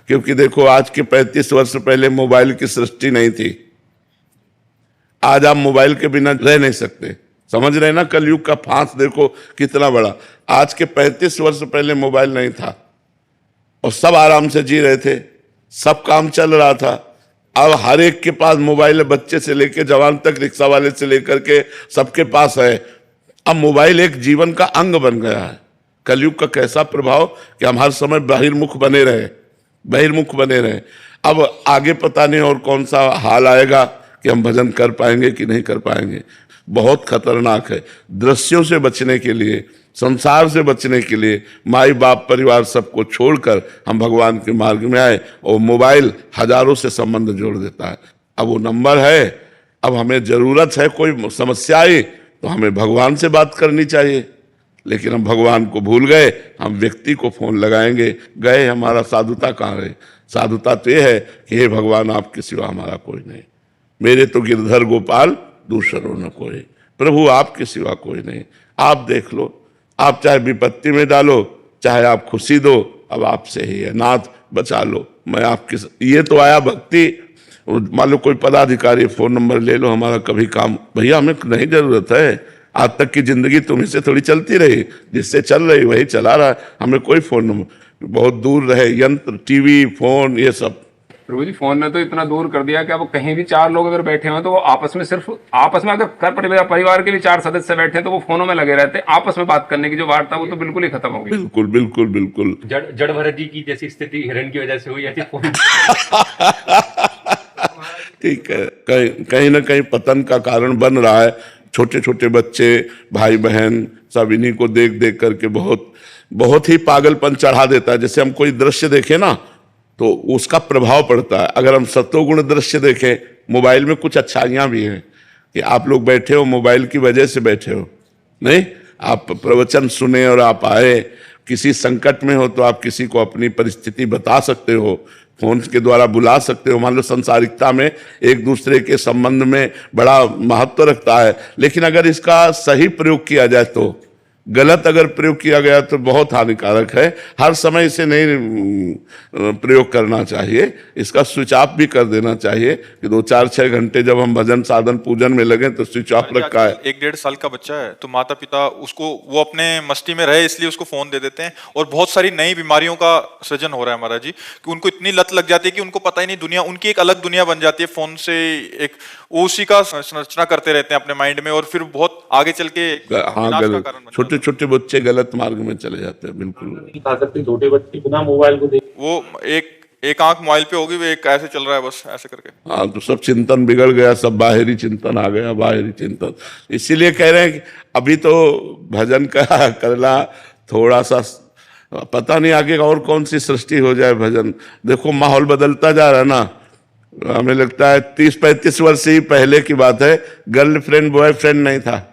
क्योंकि देखो आज के 35 वर्ष पहले मोबाइल की सृष्टि नहीं थी। आज आप मोबाइल के बिना रह नहीं सकते। समझ रहे ना, कलयुग का फांस देखो कितना बड़ा। आज के 35 वर्ष पहले मोबाइल नहीं था और सब आराम से जी रहे थे, सब काम चल रहा था। अब हर एक के पास मोबाइल है, बच्चे से लेकर जवान तक, रिक्शा वाले से लेकर के सबके पास है। अब मोबाइल एक जीवन का अंग बन गया है। कलयुग का कैसा प्रभाव कि हम हर समय बहिर्मुख बने रहे। अब आगे पता नहीं और कौन सा हाल आएगा कि हम भजन कर पाएंगे कि नहीं कर पाएंगे। बहुत खतरनाक है। दृश्यों से बचने के लिए, संसार से बचने के लिए माई बाप परिवार सबको छोड़कर हम भगवान के मार्ग में आए और मोबाइल हजारों से संबंध जोड़ देता है। अब वो नंबर है, अब हमें जरूरत है, कोई समस्या आई तो हमें भगवान से बात करनी चाहिए, लेकिन हम भगवान को भूल गए, हम व्यक्ति को फोन लगाएंगे। गए हमारा साधुता कहाँ है? साधुता तो ये है कि हे भगवान आपके सिवा हमारा कोई नहीं, मेरे तो गिरधर गोपाल दूसरों न कोई, प्रभु आपके सिवा कोई नहीं। आप देख लो, आप चाहे विपत्ति में डालो, चाहे आप खुशी दो, अब आपसे ही है। नाथ बचा लो, मैं आपके। ये तो आया भक्ति। मान लो कोई पदाधिकारी फोन नंबर ले लो, हमारा कभी काम, भैया हमें नहीं जरूरत है। आज तक की जिंदगी तुम्ही से थोड़ी चलती रही, जिससे चल रही वही चला रहा है, हमें कोई फोन नंबर। बहुत दूर रहे यंत्र, टीवी, फोन, ये सब। प्रभु जी फोन ने तो इतना दूर कर दिया कि अब कहीं भी 4 लोग अगर बैठे हो तो वो आपस में अगर घर परिवार के भी 4 सदस्य बैठे हैं तो वो फोनों में लगे रहते हैं। आपस में बात करने की जो वार्ता वो तो बिल्कुल ही खत्म हो गई। बिल्कुल बिल्कुल बिल्कुल। जड़ भरत जी की जैसी स्थिति हिरण की वजह से हुई, ऐसी फोन ठीक है, कहीं ना कहीं पतन का कारण बन रहा है। छोटे छोटे बच्चे, भाई बहन सब इन्हीं को देख देख करके बहुत ही पागलपन चढ़ा देता है। जैसे हम कोई दृश्य देखें ना तो उसका प्रभाव पड़ता है। अगर हम सत्वगुण दृश्य देखें, मोबाइल में कुछ अच्छाइयाँ भी हैं कि आप लोग बैठे हो मोबाइल की वजह से बैठे हो, नहीं आप प्रवचन सुने और आप आए। किसी संकट में हो तो आप किसी को अपनी परिस्थिति बता सकते हो, फोन के द्वारा बुला सकते हो। मान लो संसारिकता में एक दूसरे के संबंध में बड़ा महत्व रखता है, लेकिन अगर इसका सही प्रयोग किया जाए तो, गलत अगर प्रयोग किया गया तो बहुत हानिकारक है। हर समय इसे नहीं प्रयोग करना चाहिए, इसका स्विच ऑफ भी कर देना चाहिए कि 2-4-6 घंटे जब हम भजन साधन पूजन में लगे तो स्विच ऑफ रखा है। 1-1.5 साल का बच्चा है तो माता पिता उसको, वो अपने मस्ती में रहे इसलिए उसको फोन दे देते हैं, और बहुत सारी नई बीमारियों का सृजन हो रहा है महाराज जी, कि उनको इतनी लत लग जाती है कि उनको पता ही नहीं, दुनिया उनकी एक अलग दुनिया बन जाती है फोन से। एक उसी का संरचना करते रहते हैं अपने माइंड में, और फिर बहुत आगे चल के विनाश का कारण। छोटे छोटे बच्चे गलत मार्ग में चले जाते हैं। बिल्कुल छोटे बच्चे बिना मोबाइल को देख, वो एक आंख मोबाइल पे होगी, वो एक ऐसे चल रहा है बस ऐसे करके। हाँ, तो सब चिंतन बिगड़ गया, सब बाहरी चिंतन आ गया, बाहरी चिंतन। इसीलिए कह रहे हैं कि अभी तो भजन का करना थोड़ा सा, पता नहीं आगे और कौन सी सृष्टि हो जाए। भजन देखो माहौल बदलता जा रहा है ना। हमें लगता है 30-35 वर्ष ही पहले की बात है, गर्लफ्रेंड बॉयफ्रेंड नहीं था,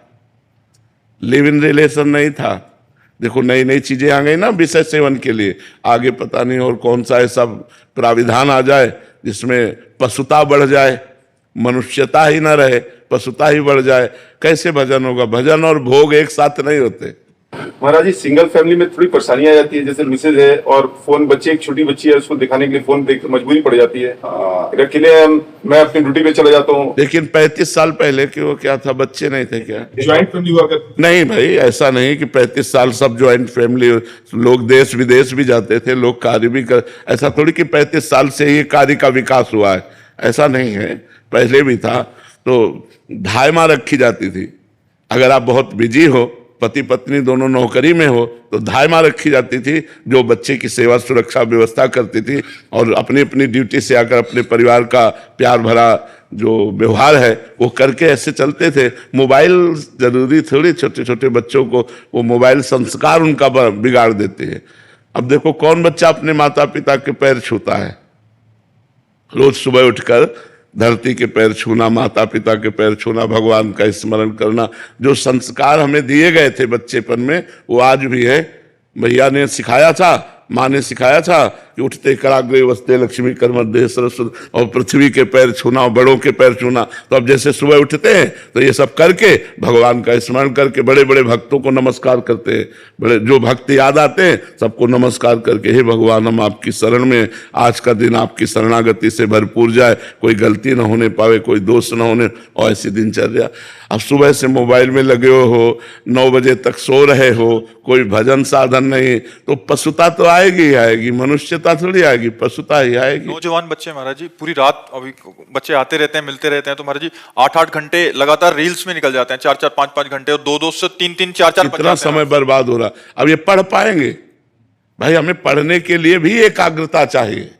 लिव इन रिलेशन नहीं था। देखो नई नई चीजें आ गई ना विषय सेवन के लिए। आगे पता नहीं और कौन सा ऐसा प्राविधान आ जाए जिसमें पशुता बढ़ जाए, मनुष्यता ही ना रहे, पशुता ही बढ़ जाए। कैसे भजन होगा? भजन और भोग एक साथ नहीं होते। महाराज जी सिंगल फैमिली में थोड़ी परेशानी आ जाती है, जैसे मिसेज है और फोन, बच्चे एक छोटी बच्ची है उसको दिखाने के लिए फोन देख मजबूरी पड़ जाती है। अकेले मैं अपनी ड्यूटी पे चला जाता हूँ। लेकिन 35 साल पहले कि वो क्या था, बच्चे नहीं थे क्या? ज्वाइंट फैमिली हुआ कर? नहीं भाई, ऐसा नहीं कि 35 साल सब ज्वाइंट फैमिली, लोग देश विदेश भी जाते थे, लोग कार्य भी कर, ऐसा थोड़ी कि 35 साल से ही कार्य का विकास हुआ है, ऐसा नहीं है। पहले भी था। तो धायमा रखी जाती थी। अगर आप बहुत बिजी हो, पति पत्नी दोनों नौकरी में हो, तो धायमा रखी जाती थी जो बच्चे की सेवा सुरक्षा व्यवस्था करती थी, और अपनी अपनी ड्यूटी से आकर अपने परिवार का प्यार भरा जो व्यवहार है वो करके ऐसे चलते थे। मोबाइल जरूरी थोड़ी, छोटे छोटे बच्चों को वो मोबाइल संस्कार उनका बिगाड़ देते हैं। अब देखो कौन बच्चा अपने माता पिता के पैर छूता है? रोज सुबह उठकर धरती के पैर छूना, माता पिता के पैर छूना, भगवान का स्मरण करना, जो संस्कार हमें दिए गए थे बच्चेपन में वो आज भी है। भैया ने सिखाया था, माँ ने सिखाया था कि उठते कराग्रे वस्ते लक्ष्मी कर मध्य सरस्वती, और पृथ्वी के पैर छूना और बड़ों के पैर छूना। तो अब जैसे सुबह उठते हैं तो ये सब करके भगवान का स्मरण करके बड़े बड़े भक्तों को नमस्कार करते हैं, बड़े जो भक्त याद आते हैं सबको नमस्कार करके, हे भगवान हम आपकी शरण में, आज का दिन आपकी शरणागति से भरपूर जाए, कोई गलती ना होने पावे, कोई दोष ना होने, और ऐसी दिनचर्या। अब सुबह से मोबाइल में लगे हो, 9 बजे तक सो रहे हो, कोई भजन साधन नहीं, तो पशुता तो आएगी ही आएगी, मनुष्यता थोड़ी आएगी, पशुता ही आएगी। नौजवान बच्चे महाराज जी पूरी रात, अभी बच्चे आते रहते हैं मिलते रहते हैं, तो महाराज जी 8-8 घंटे लगातार रील्स में निकल जाते हैं, 4-4 5-5 घंटे, और 2-2 से 3-3 4-4 इतना समय बर्बाद हो रहा। अब ये पढ़ पाएंगे भाई? हमें पढ़ने के लिए भी एकाग्रता चाहिए।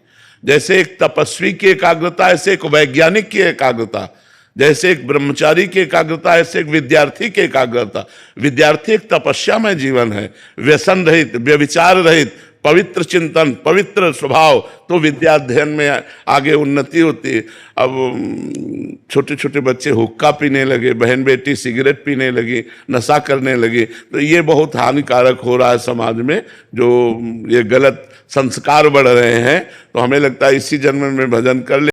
जैसे एक तपस्वी की एकाग्रता, ऐसे एक वैज्ञानिक की एकाग्रता, जैसे एक ब्रह्मचारी की एकाग्रता, ऐसे एक विद्यार्थी की एकाग्रता। विद्यार्थी एक तपस्या में जीवन है, व्यसन रहित, व्यभिचार रहित, पवित्र चिंतन, पवित्र स्वभाव, तो विद्या अध्ययन में आगे उन्नति होती है। अब छोटे छोटे बच्चे हुक्का पीने लगे, बहन बेटी सिगरेट पीने लगी, नशा करने लगी, तो ये बहुत हानिकारक हो रहा है समाज में, जो ये गलत संस्कार बढ़ रहे हैं। तो हमें लगता है इसी जन्म में भजन कर ले।